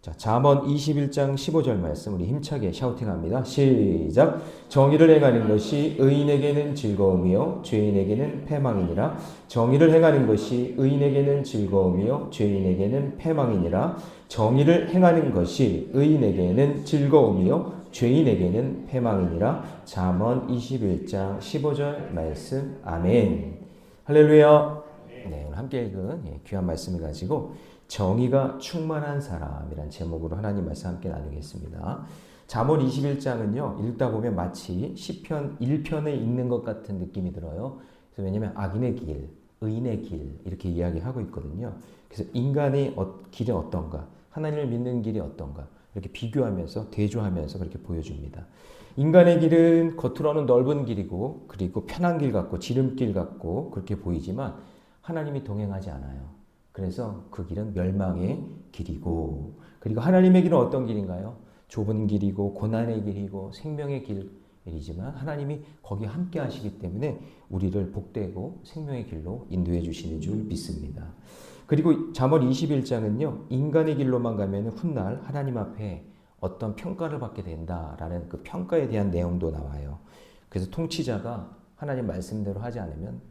자, 잠언 21장 15절 말씀 우리 힘차게 샤우팅합니다. 시작. 정의를 행하는 것이 의인에게는 즐거움이요 죄인에게는 패망이니라. 정의를 행하는 것이 의인에게는 즐거움이요 죄인에게는 패망이니라. 정의를 행하는 것이 의인에게는 즐거움이요 죄인에게는 패망이니라. 잠언 21장 15절 말씀. 아멘. 할렐루야. 네, 오늘 함께 읽은 귀한 말씀을 가지고 정의가 충만한 사람이란 제목으로 하나님 말씀 함께 나누겠습니다. 잠언 21장은요. 읽다 보면 마치 시편 1편에 읽는 것 같은 느낌이 들어요. 그래서 왜냐하면 악인의 길, 의인의 길 이렇게 이야기하고 있거든요. 그래서 인간의 길이 어떤가, 하나님을 믿는 길이 어떤가 이렇게 비교하면서 대조하면서 그렇게 보여줍니다. 인간의 길은 겉으로는 넓은 길이고 그리고 편한 길 같고 지름길 같고 그렇게 보이지만 하나님이 동행하지 않아요. 그래서 그 길은 멸망의 길이고 그리고 하나님의 길은 어떤 길인가요? 좁은 길이고 고난의 길이고 생명의 길이지만 하나님이 거기 함께 하시기 때문에 우리를 복되고 생명의 길로 인도해 주시는 줄 믿습니다. 그리고 잠언 21장은요. 인간의 길로만 가면 훗날 하나님 앞에 어떤 평가를 받게 된다라는 그 평가에 대한 내용도 나와요. 그래서 통치자가 하나님 말씀대로 하지 않으면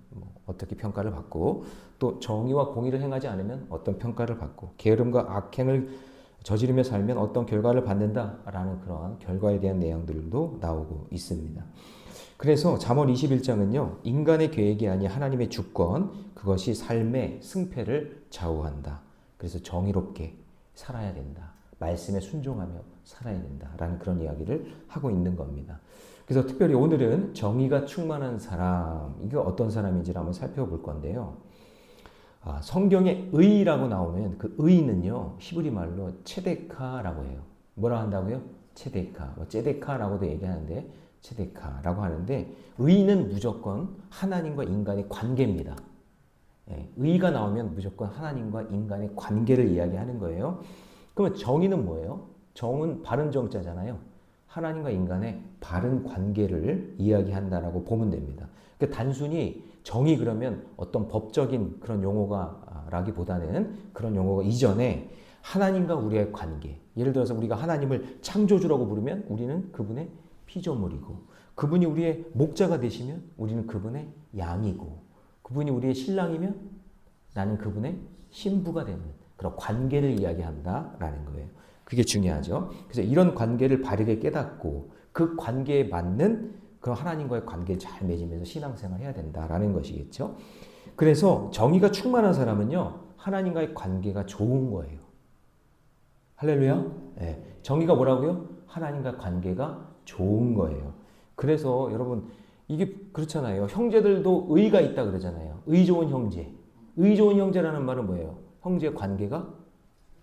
어떻게 평가를 받고 또 정의와 공의를 행하지 않으면 어떤 평가를 받고 게으름과 악행을 저지르며 살면 어떤 결과를 받는다라는 그러한 결과에 대한 내용들도 나오고 있습니다. 그래서 잠언 21장은요. 인간의 계획이 아닌 하나님의 주권 그것이 삶의 승패를 좌우한다. 그래서 정의롭게 살아야 된다. 말씀에 순종하며 살아야 된다라는 그런 이야기를 하고 있는 겁니다. 그래서 특별히 오늘은 정의가 충만한 사람, 이게 어떤 사람인지를 한번 살펴볼 건데요. 성경에 의라고 나오면 그 의는요, 히브리 말로 체데카라고 해요. 뭐라 한다고요? 체데카, 제데카라고도 얘기하는데 체데카라고 하는데 의는 무조건 하나님과 인간의 관계입니다. 의가 나오면 무조건 하나님과 인간의 관계를 이야기하는 거예요. 그러면 정의는 뭐예요? 정은 바른 정자잖아요. 하나님과 인간의 바른 관계를 이야기한다라고 보면 됩니다. 그러니까 단순히 정의 그러면 어떤 법적인 그런 용어가라기보다는 그런 용어가 이전에 하나님과 우리의 관계. 예를 들어서 우리가 하나님을 창조주라고 부르면 우리는 그분의 피조물이고 그분이 우리의 목자가 되시면 우리는 그분의 양이고 그분이 우리의 신랑이면 나는 그분의 신부가 되는 그런 관계를 이야기한다라는 거예요. 그게 중요하죠. 그래서 이런 관계를 바르게 깨닫고 그 관계에 맞는 그런 하나님과의 관계를 잘 맺으면서 신앙생활을 해야 된다라는 것이겠죠. 그래서 정의가 충만한 사람은요. 하나님과의 관계가 좋은 거예요. 할렐루야. 네. 정의가 뭐라고요? 하나님과 관계가 좋은 거예요. 그래서 여러분 이게 그렇잖아요. 형제들도 의가 있다 그러잖아요. 의 좋은 형제. 의 좋은 형제라는 말은 뭐예요? 형제의 관계가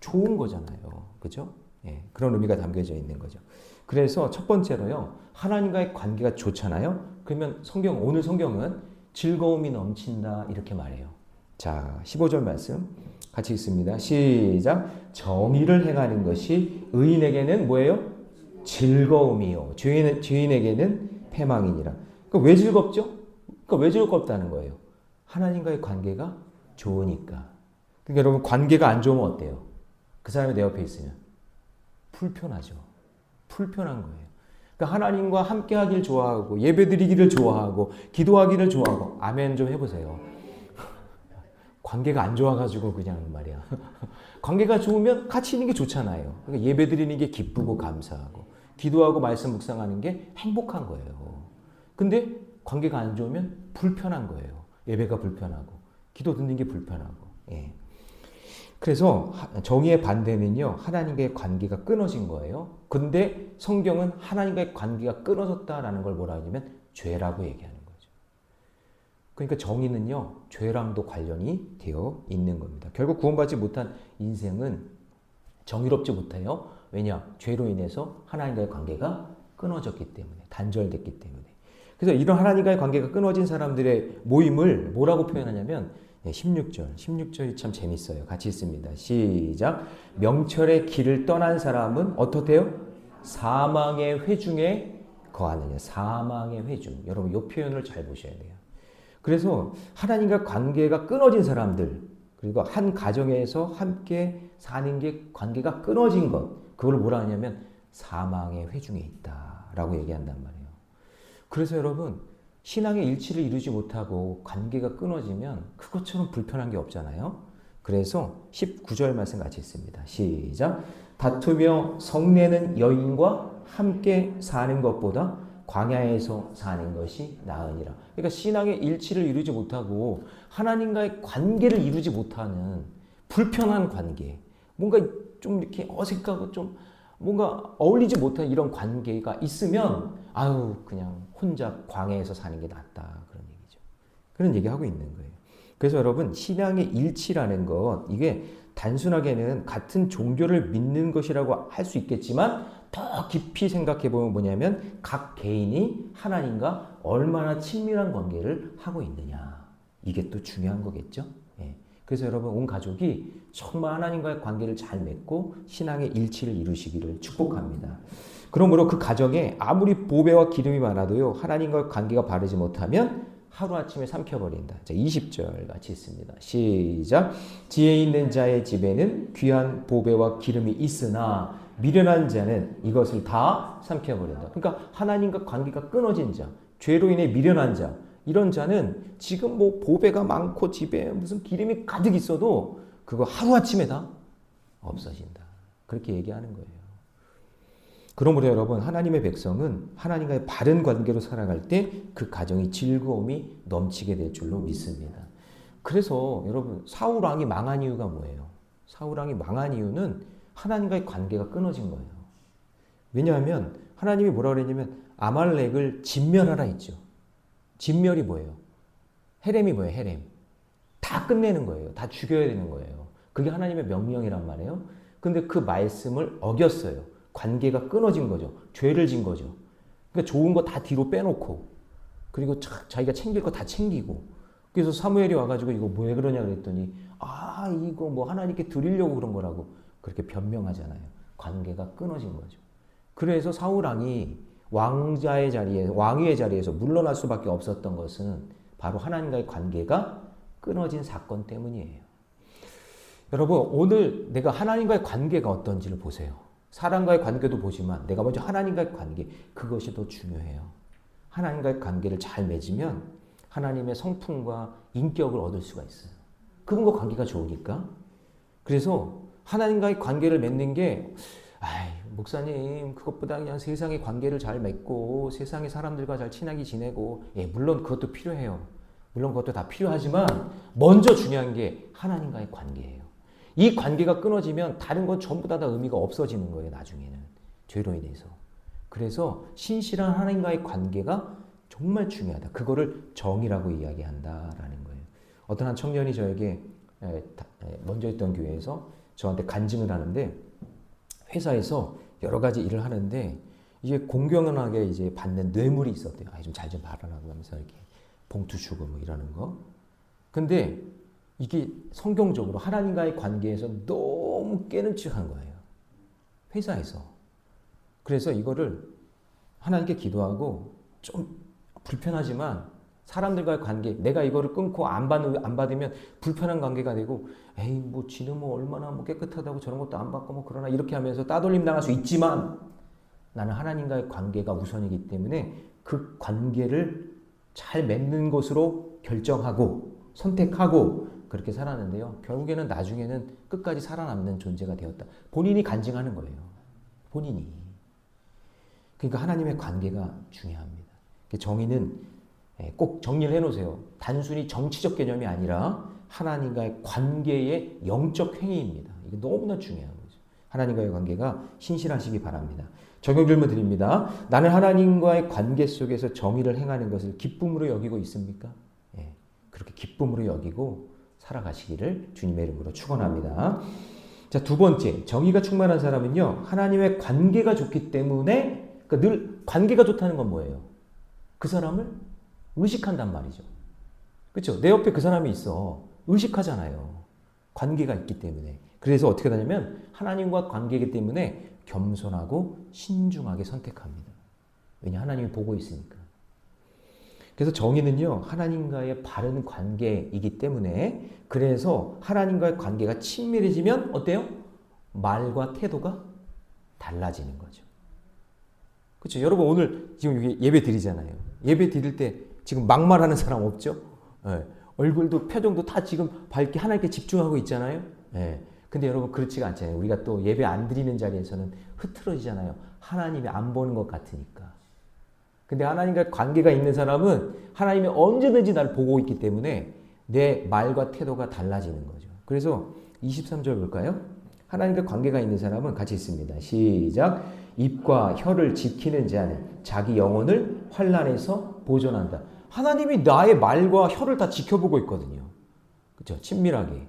좋은 거잖아요. 그죠? 예, 그런 의미가 담겨져 있는 거죠. 그래서 첫 번째로요. 하나님과의 관계가 좋잖아요. 그러면 오늘 성경은 즐거움이 넘친다 이렇게 말해요. 자, 15절 말씀 같이 읽습니다. 시작. 정의를 행하는 것이 의인에게는 뭐예요? 즐거움이요. 죄인에게는 패망이니라. 그러니까 왜 즐겁죠? 그러니까 왜 즐겁다는 거예요? 하나님과의 관계가 좋으니까. 그러니까 여러분 관계가 안 좋으면 어때요? 그 사람이 내 옆에 있으면 불편하죠. 불편한 거예요. 그러니까 하나님과 함께 하기를 좋아하고 예배 드리기를 좋아하고 기도하기를 좋아하고 아멘 좀 해보세요. 관계가 안 좋아가지고 그냥 말이야. 관계가 좋으면 같이 있는 게 좋잖아요. 그러니까 예배 드리는 게 기쁘고 감사하고 기도하고 말씀 묵상하는 게 행복한 거예요. 근데 관계가 안 좋으면 불편한 거예요. 예배가 불편하고 기도 듣는 게 불편하고. 예. 그래서 정의의 반대는요. 하나님과의 관계가 끊어진 거예요. 근데 성경은 하나님과의 관계가 끊어졌다라는 걸 뭐라 하냐면 죄라고 얘기하는 거죠. 그러니까 정의는요. 죄랑도 관련이 되어 있는 겁니다. 결국 구원받지 못한 인생은 정의롭지 못해요. 왜냐? 죄로 인해서 하나님과의 관계가 끊어졌기 때문에 단절됐기 때문에. 그래서 이런 하나님과의 관계가 끊어진 사람들의 모임을 뭐라고 표현하냐면 16절이 참 재밌어요. 같이 읽습니다. 시작. 명철의 길을 떠난 사람은 어떻대요? 사망의 회중에 거하느냐. 사망의 회중. 여러분 이 표현을 잘 보셔야 돼요. 그래서 하나님과 관계가 끊어진 사람들, 그리고 한 가정에서 함께 사는 게 관계가 끊어진 것, 그걸 뭐라 하냐면 사망의 회중에 있다라고 얘기한단 말이에요. 그래서 여러분, 신앙의 일치를 이루지 못하고 관계가 끊어지면 그것처럼 불편한 게 없잖아요. 그래서 19절 말씀 같이 읽습니다. 시작. 다투며 성내는 여인과 함께 사는 것보다 광야에서 사는 것이 나으니라. 그러니까 신앙의 일치를 이루지 못하고 하나님과의 관계를 이루지 못하는 불편한 관계, 뭔가 좀 이렇게 어색하고 좀 뭔가 어울리지 못한 이런 관계가 있으면 아유 그냥 혼자 광야에서 사는 게 낫다, 그런 얘기죠. 그런 얘기하고 있는 거예요. 그래서 여러분, 신앙의 일치라는 것, 이게 단순하게는 같은 종교를 믿는 것이라고 할 수 있겠지만 더 깊이 생각해 보면 뭐냐면 각 개인이 하나님과 얼마나 친밀한 관계를 하고 있느냐, 이게 또 중요한 거겠죠. 예. 그래서 여러분, 온 가족이 정말 하나님과의 관계를 잘 맺고 신앙의 일치를 이루시기를 축복합니다. 그러므로 그 가정에 아무리 보배와 기름이 많아도요, 하나님과의 관계가 바르지 못하면 하루아침에 삼켜버린다. 자, 20절 같이 있습니다. 시작. 지혜 있는 자의 집에는 귀한 보배와 기름이 있으나 미련한 자는 이것을 다 삼켜버린다. 그러니까 하나님과 관계가 끊어진 자, 죄로 인해 미련한 자, 이런 자는 지금 뭐 보배가 많고 집에 무슨 기름이 가득 있어도 그거 하루아침에 다 없어진다. 그렇게 얘기하는 거예요. 그러므로 여러분, 하나님의 백성은 하나님과의 바른 관계로 살아갈 때 그 가정이 즐거움이 넘치게 될 줄로 믿습니다. 그래서 여러분, 사울 왕이 망한 이유가 뭐예요? 사울 왕이 망한 이유는 하나님과의 관계가 끊어진 거예요. 왜냐하면 하나님이 뭐라 그랬냐면 아말렉을 진멸하라 했죠. 진멸이 뭐예요? 헤렘이 뭐예요? 헤렘. 다 끝내는 거예요. 다 죽여야 되는 거예요. 그게 하나님의 명령이란 말이에요. 근데 그 말씀을 어겼어요. 관계가 끊어진 거죠. 죄를 진 거죠. 그러니까 좋은 거 다 뒤로 빼놓고, 그리고 자기가 챙길 거 다 챙기고, 그래서 사무엘이 와가지고 이거 왜 그러냐 그랬더니 이거 뭐 하나님께 드리려고 그런 거라고 그렇게 변명하잖아요. 관계가 끊어진 거죠. 그래서 사울 왕이 왕자의 자리에, 왕위의 자리에서 물러날 수밖에 없었던 것은 바로 하나님과의 관계가 끊어진 사건 때문이에요. 여러분, 오늘 내가 하나님과의 관계가 어떤지를 보세요. 사람과의 관계도 보지만 내가 먼저 하나님과의 관계, 그것이 더 중요해요. 하나님과의 관계를 잘 맺으면 하나님의 성품과 인격을 얻을 수가 있어요. 그분과 관계가 좋으니까. 그래서 하나님과의 관계를 맺는 게 목사님, 그것보다 그냥 세상의 관계를 잘 맺고 세상의 사람들과 잘 친하게 지내고, 물론 그것도 필요해요. 물론 그것도 다 필요하지만 먼저 중요한 게 하나님과의 관계예요. 이 관계가 끊어지면 다른 건 전부 다 의미가 없어지는 거예요, 나중에는. 죄로 인해서. 그래서 신실한 하나님과의 관계가 정말 중요하다. 그거를 정이라고 이야기한다라는 거예요. 어떤 한 청년이 저에게 먼저 있던 교회에서 저한테 간증을 하는데, 회사에서 여러 가지 일을 하는데 이게 공평하게 이제 받는 뇌물이 있었대요. 좀 잘 좀 받아라고 하면서 이렇게 봉투 주고 뭐 이러는 거. 근데 이게 성경적으로 하나님과의 관계에서 너무 깨는 척한 거예요. 회사에서. 그래서 이거를 하나님께 기도하고, 좀 불편하지만 사람들과의 관계, 내가 이거를 끊고 안 받으면 불편한 관계가 되고, 뭐 지는 뭐 얼마나 뭐 깨끗하다고 저런 것도 안 받고 뭐 그러나, 이렇게 하면서 따돌림 당할 수 있지만 나는 하나님과의 관계가 우선이기 때문에 그 관계를 잘 맺는 것으로 결정하고 선택하고 그렇게 살았는데요. 결국에는 나중에는 끝까지 살아남는 존재가 되었다. 본인이 간증하는 거예요. 본인이. 그러니까 하나님의 관계가 중요합니다. 정의는 꼭 정리를 해놓으세요. 단순히 정치적 개념이 아니라 하나님과의 관계의 영적 행위입니다. 이게 너무나 중요한 거죠. 하나님과의 관계가 신실하시기 바랍니다. 적용 질문 드립니다. 나는 하나님과의 관계 속에서 정의를 행하는 것을 기쁨으로 여기고 있습니까? 그렇게 기쁨으로 여기고 살아가시기를 주님의 이름으로 축원합니다. 자, 두 번째, 정의가 충만한 사람은요, 하나님의 관계가 좋기 때문에, 그러니까 늘 관계가 좋다는 건 뭐예요? 그 사람을 의식한단 말이죠. 그렇죠? 내 옆에 그 사람이 있어. 의식하잖아요. 관계가 있기 때문에. 그래서 어떻게 하냐면 하나님과 관계이기 때문에 겸손하고 신중하게 선택합니다. 왜냐? 하나님이 보고 있으니까. 그래서 정의는요, 하나님과의 바른 관계이기 때문에 그래서 하나님과의 관계가 친밀해지면 어때요? 말과 태도가 달라지는 거죠. 그렇죠? 여러분 오늘 지금 여기 예배 드리잖아요. 예배 드릴 때 지금 막말하는 사람 없죠? 예. 얼굴도 표정도 다 지금 밝게 하나님께 집중하고 있잖아요. 예. 근데 여러분 그렇지가 않잖아요. 우리가 또 예배 안 드리는 자리에서는 흐트러지잖아요. 하나님이 안 보는 것 같으니까. 근데 하나님과 관계가 있는 사람은 하나님이 언제든지 날 보고 있기 때문에 내 말과 태도가 달라지는 거죠. 그래서 23절 볼까요? 하나님과 관계가 있는 사람은 같이 있습니다. 시작. 입과 혀를 지키는 자는 자기 영혼을 환난에서 보존한다. 하나님이 나의 말과 혀를 다 지켜보고 있거든요. 그렇죠? 친밀하게.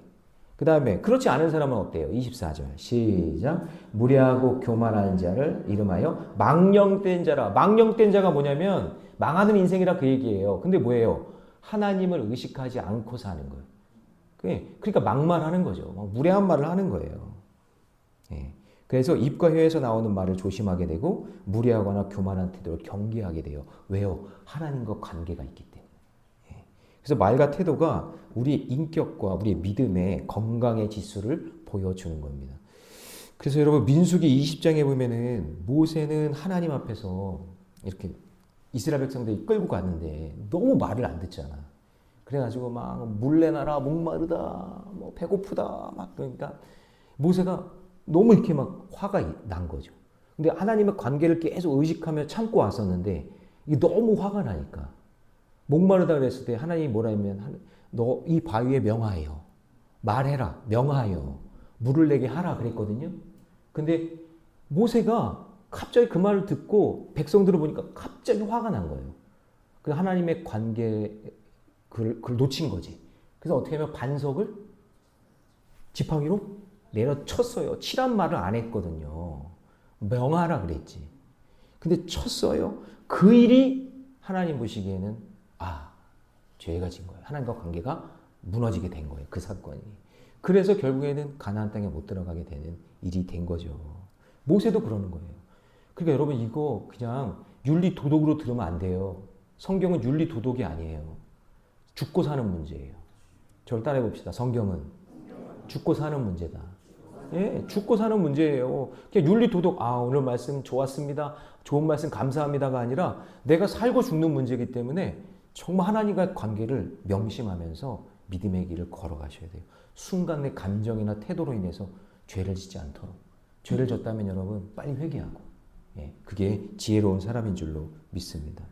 그 다음에 그렇지 않은 사람은 어때요? 24절 시작. 무례하고 교만한 자를 이름하여 망령된 자라. 망령된 자가 뭐냐면 망하는 인생이라 그 얘기예요. 근데 뭐예요? 하나님을 의식하지 않고 사는 거예요. 그러니까 막말하는 거죠. 무례한 말을 하는 거예요. 예. 그래서 입과 혀에서 나오는 말을 조심하게 되고 무례하거나 교만한 태도를 경계하게 돼요. 왜요? 하나님과 관계가 있기 때문에. 예. 그래서 말과 태도가 우리 인격과 우리의 믿음의 건강의 지수를 보여주는 겁니다. 그래서 여러분 민수기 20장에 보면은 모세는 하나님 앞에서 이렇게 이스라엘 백성들이 끌고 갔는데 너무 말을 안 듣잖아. 그래가지고 막 물내놔라, 목마르다, 뭐 배고프다, 막 그러니까 모세가 너무 이렇게 막 화가 난 거죠. 근데 하나님의 관계를 계속 의식하며 참고 왔었는데 이게 너무 화가 나니까 목마르다 그랬을 때 하나님이 뭐라 하면 너 이 바위에 명하여 말해라 명하여 물을 내게 하라 그랬거든요. 근데 모세가 갑자기 그 말을 듣고 백성들을 보니까 갑자기 화가 난 거예요. 그 하나님의 관계 그걸 놓친 거지. 그래서 어떻게 하면 반석을 지팡이로 내려쳤어요. 치란 말을 안 했거든요. 명하라 그랬지. 근데 쳤어요. 그 일이 하나님 보시기에는 죄가 진 거예요. 하나님과 관계가 무너지게 된 거예요. 그 사건이. 그래서 결국에는 가나안 땅에 못 들어가게 되는 일이 된 거죠. 모세도 그러는 거예요. 그러니까 여러분 이거 그냥 윤리 도덕으로 들으면 안 돼요. 성경은 윤리 도덕이 아니에요. 죽고 사는 문제예요. 저를 따라해 봅시다. 성경은 죽고 사는 문제다. 예, 죽고 사는 문제예요. 그냥 윤리 도덕, 오늘 말씀 좋았습니다. 좋은 말씀 감사합니다가 아니라 내가 살고 죽는 문제이기 때문에 정말 하나님과의 관계를 명심하면서 믿음의 길을 걸어가셔야 돼요. 순간 내 감정이나 태도로 인해서 죄를 짓지 않도록. 죄를 졌다면 여러분 빨리 회개하고. 예, 그게 지혜로운 사람인 줄로 믿습니다.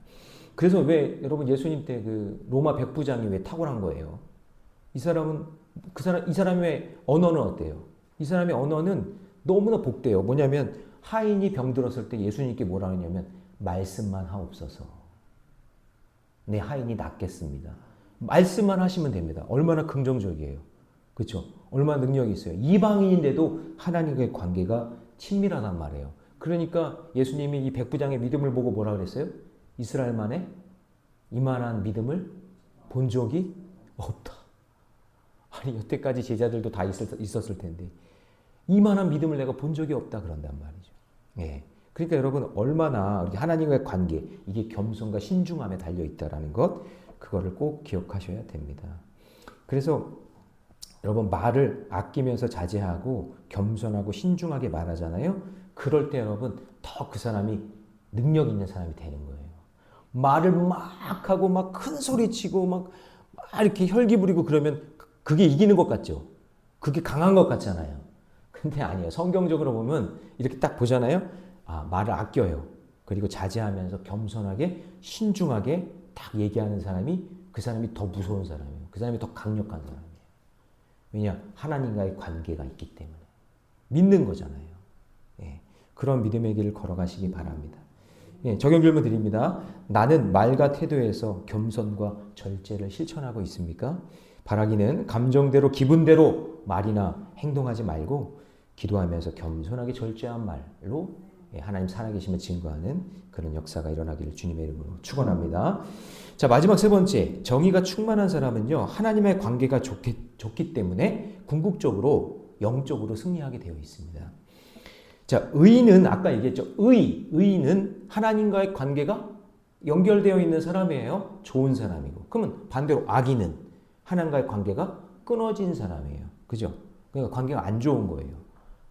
그래서 왜 여러분 예수님 때 그 로마 백부장이 왜 탁월한 거예요? 이 사람의 언어는 어때요? 이 사람의 언어는 너무나 복돼요. 뭐냐면 하인이 병들었을 때 예수님께 뭐라 하냐면 말씀만 하옵소서. 내 하인이 낫겠습니다. 말씀만 하시면 됩니다. 얼마나 긍정적이에요. 그렇죠? 얼마나 능력이 있어요. 이방인인데도 하나님과의 관계가 친밀하단 말이에요. 그러니까 예수님이 이 백부장의 믿음을 보고 뭐라 그랬어요? 이스라엘만에 이만한 믿음을 본 적이 없다. 아니 여태까지 제자들도 다 있었을 텐데 이만한 믿음을 내가 본 적이 없다 그런단 말이죠. 예. 그러니까 여러분 얼마나 하나님과의 관계 이게 겸손과 신중함에 달려 있다라는 것 그거를 꼭 기억하셔야 됩니다. 그래서 여러분 말을 아끼면서 자제하고 겸손하고 신중하게 말하잖아요. 그럴 때 여러분 더 그 사람이 능력 있는 사람이 되는 거예요. 말을 막 하고 막 큰 소리 치고 막 이렇게 혈기 부리고 그러면 그게 이기는 것 같죠? 그게 강한 것 같잖아요. 근데 아니에요. 성경적으로 보면 이렇게 딱 보잖아요. 말을 아껴요. 그리고 자제하면서 겸손하게 신중하게 딱 얘기하는 사람이 그 사람이 더 무서운 사람이에요. 그 사람이 더 강력한 사람이에요. 왜냐? 하나님과의 관계가 있기 때문에. 믿는 거잖아요. 예, 그런 믿음의 길을 걸어가시기 바랍니다. 예, 적용 질문 드립니다. 나는 말과 태도에서 겸손과 절제를 실천하고 있습니까? 바라기는 감정대로 기분대로 말이나 행동하지 말고 기도하면서 겸손하게 절제한 말로 하나님 살아계심을 증거하는 그런 역사가 일어나기를 주님의 이름으로 축원합니다. 자, 마지막 세 번째, 정의가 충만한 사람은요 하나님의 관계가 좋기 때문에 궁극적으로 영적으로 승리하게 되어 있습니다. 자, 의인은 아까 얘기했죠. 의인은 하나님과의 관계가 연결되어 있는 사람이에요. 좋은 사람이고. 그러면 반대로 악인은 하나님과의 관계가 끊어진 사람이에요. 그죠? 그러니까 관계가 안 좋은 거예요.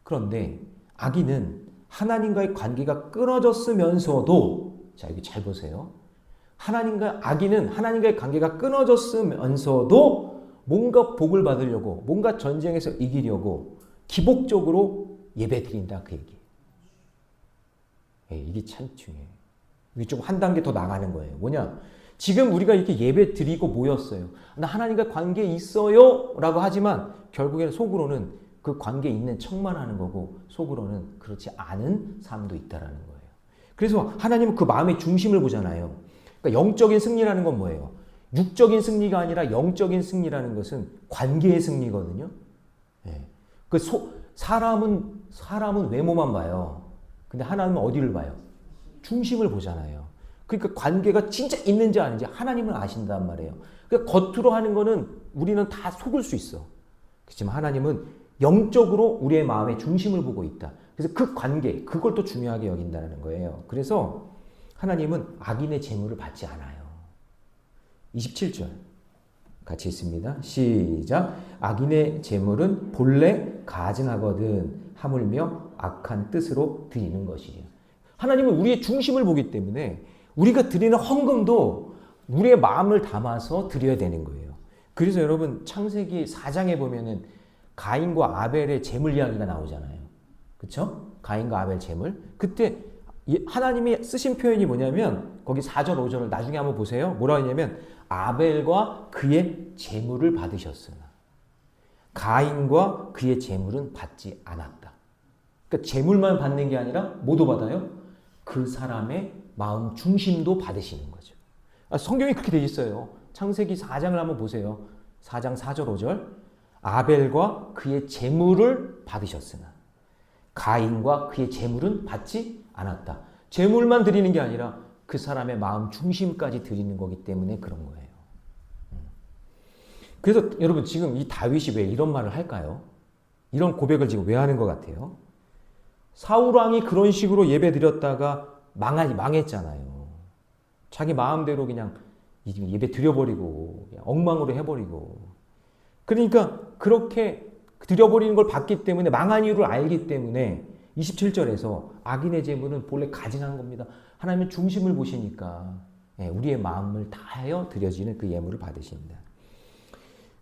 그런데 악인은 하나님과의 관계가 끊어졌으면서도, 자, 여기 잘 보세요. 악인은 하나님과의 관계가 끊어졌으면서도 뭔가 복을 받으려고, 뭔가 전쟁에서 이기려고 기복적으로 예배 드린다, 그 얘기. 이게 참 중요해요. 이게 좀 한 단계 더 나가는 거예요. 뭐냐? 지금 우리가 이렇게 예배 드리고 모였어요. 나 하나님과 관계 있어요 라고 하지만 결국에는 속으로는 그 관계 있는 척만 하는 거고 속으로는 그렇지 않은 삶도 있다라는 거예요. 그래서 하나님은 그 마음의 중심을 보잖아요. 그러니까 영적인 승리라는 건 뭐예요? 육적인 승리가 아니라 영적인 승리라는 것은 관계의 승리거든요. 네. 사람은 외모만 봐요. 근데 하나님은 어디를 봐요? 중심을 보잖아요. 그러니까 관계가 진짜 있는지 아닌지 하나님은 아신단 말이에요. 그러니까 겉으로 하는 거는 우리는 다 속을 수 있어. 그렇지만 하나님은 영적으로 우리의 마음의 중심을 보고 있다. 그래서 그 관계, 그걸 또 중요하게 여긴다는 거예요. 그래서 하나님은 악인의 재물을 받지 않아요. 27절 같이 있습니다. 시작. 악인의 재물은 본래 가증하거든 하물며 악한 뜻으로 드리는 것이에요. 하나님은 우리의 중심을 보기 때문에 우리가 드리는 헌금도 우리의 마음을 담아서 드려야 되는 거예요. 그래서 여러분 창세기 4장에 보면은 가인과 아벨의 재물 이야기가 나오잖아요. 그렇죠? 가인과 아벨 재물. 그때 하나님이 쓰신 표현이 뭐냐면 거기 4절 5절을 나중에 한번 보세요. 뭐라 했냐면 아벨과 그의 재물을 받으셨으나 가인과 그의 재물은 받지 않았다. 그러니까 재물만 받는 게 아니라 뭐도 받아요? 그 사람의 마음 중심도 받으시는 거죠. 성경이 그렇게 되어 있어요. 창세기 4장을 한번 보세요. 4장 4절 5절. 아벨과 그의 재물을 받으셨으나 가인과 그의 재물은 받지 않았다. 재물만 드리는 게 아니라 그 사람의 마음 중심까지 드리는 거기 때문에 그런 거예요. 그래서 여러분 지금 이 다윗이 왜 이런 말을 할까요? 이런 고백을 지금 왜 하는 것 같아요? 사울왕이 그런 식으로 예배 드렸다가 망했잖아요. 자기 마음대로 그냥 예배 드려버리고 엉망으로 해버리고. 그러니까 그렇게 드려버리는 걸 봤기 때문에 망한 이유를 알기 때문에 27절에서 악인의 재물은 본래 가증한 겁니다. 하나님은 중심을 보시니까 우리의 마음을 다하여 드려지는 그 예물을 받으신다.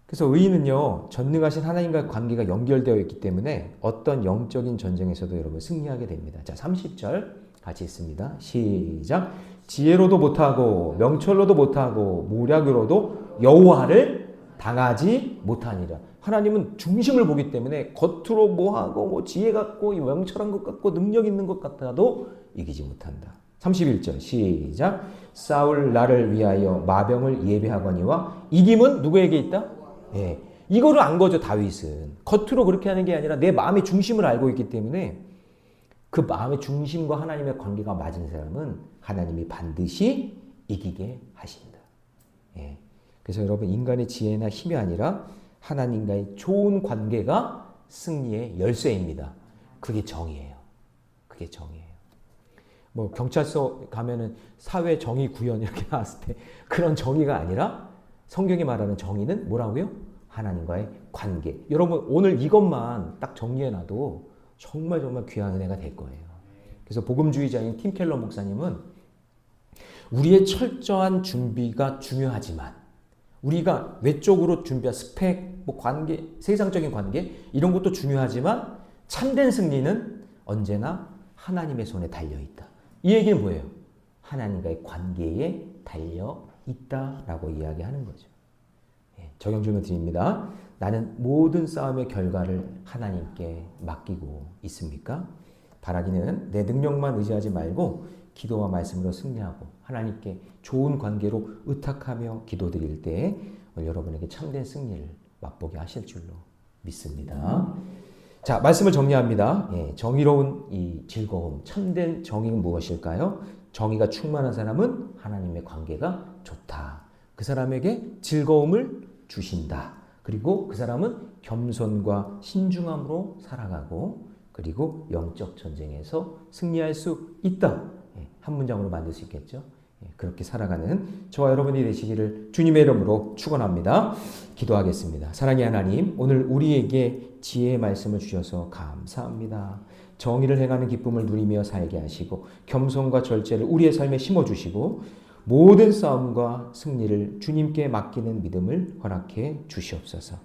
그래서 의인은요, 전능하신 하나님과 관계가 연결되어 있기 때문에 어떤 영적인 전쟁에서도 여러분 승리하게 됩니다. 자, 30절 같이 있습니다. 시작. 지혜로도 못하고 명철로도 못하고 모략으로도 여호와를 당하지 못하니라. 하나님은 중심을 보기 때문에 겉으로 뭐하고 지혜 같고 명철한 것 같고 능력 있는 것 같아도 이기지 못한다. 31절 시작. 사울 나를 위하여 마병을 예배하거니와 이김은 누구에게 있다? 예, 이거를 안 거죠. 다윗은 겉으로 그렇게 하는 게 아니라 내 마음의 중심을 알고 있기 때문에 그 마음의 중심과 하나님의 관계가 맞은 사람은 하나님이 반드시 이기게 하신다. 예, 그래서 여러분 인간의 지혜나 힘이 아니라 하나님과의 좋은 관계가 승리의 열쇠입니다. 그게 정의예요. 그게 정의예요. 뭐 경찰서 가면은 사회 정의 구현 이렇게 나왔을 때 그런 정의가 아니라 성경이 말하는 정의는 뭐라고요? 하나님과의 관계. 여러분 오늘 이것만 딱 정리해놔도 정말 귀한 은혜가 될 거예요. 그래서 복음주의자인 팀 켈러 목사님은 우리의 철저한 준비가 중요하지만 우리가 외적으로 준비한 스펙, 관계, 세상적인 관계 이런 것도 중요하지만 참된 승리는 언제나 하나님의 손에 달려있다. 이 얘기는 뭐예요? 하나님과의 관계에 달려있다라고 이야기하는 거죠. 적용 질문 드립니다. 나는 모든 싸움의 결과를 하나님께 맡기고 있습니까? 바라기는 내 능력만 의지하지 말고 기도와 말씀으로 승리하고 하나님께 좋은 관계로 의탁하며 기도드릴 때 여러분에게 참된 승리를 맛보게 하실 줄로 믿습니다. 자, 말씀을 정리합니다. 정의로운 이 즐거움, 참된 정의는 무엇일까요? 정의가 충만한 사람은 하나님의 관계가 좋다. 그 사람에게 즐거움을 주신다. 그리고 그 사람은 겸손과 신중함으로 살아가고 그리고 영적 전쟁에서 승리할 수 있다. 한 문장으로 만들 수 있겠죠. 그렇게 살아가는 저와 여러분이 되시기를 주님의 이름으로 축원합니다. 기도하겠습니다. 사랑의 하나님, 오늘 우리에게 지혜의 말씀을 주셔서 감사합니다. 정의를 행하는 기쁨을 누리며 살게 하시고 겸손과 절제를 우리의 삶에 심어주시고 모든 싸움과 승리를 주님께 맡기는 믿음을 허락해 주시옵소서.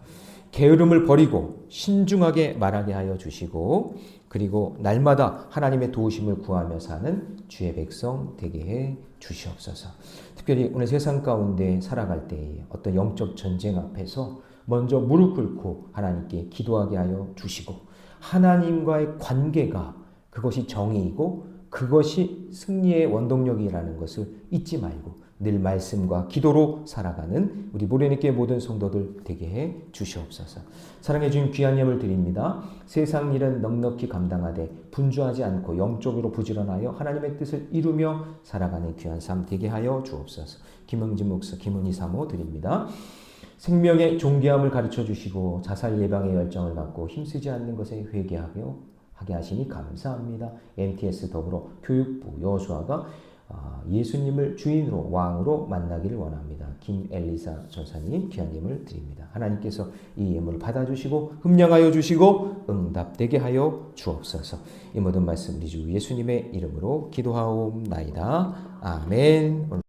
게으름을 버리고 신중하게 말하게 하여 주시고 그리고 날마다 하나님의 도우심을 구하며 사는 주의 백성 되게 해 주시옵소서. 특별히 오늘 세상 가운데 살아갈 때에 어떤 영적 전쟁 앞에서 먼저 무릎 꿇고 하나님께 기도하게 하여 주시고 하나님과의 관계가 그것이 정의이고 그것이 승리의 원동력이라는 것을 잊지 말고 늘 말씀과 기도로 살아가는 우리 모래님께 모든 성도들 되게 해 주시옵소서. 사랑해 주님 귀한 예물 드립니다. 세상 일은 넉넉히 감당하되 분주하지 않고 영적으로 부지런하여 하나님의 뜻을 이루며 살아가는 귀한 삶 되게 하여 주옵소서. 김영진 목사, 김은희 사모 드립니다. 생명의 존귀함을 가르쳐 주시고 자살 예방의 열정을 갖고 힘쓰지 않는 것에 회개하게 하시니 감사합니다. MTS 더불어 교육부 여호수아가 예수님을 주인으로 왕으로 만나기를 원합니다. 김엘리사 전사님 귀한 예물 드립니다. 하나님께서 이 예물을 받아주시고 흠량하여 주시고 응답되게 하여 주옵소서. 이 모든 말씀 우리 주 예수님의 이름으로 기도하옵나이다. 아멘.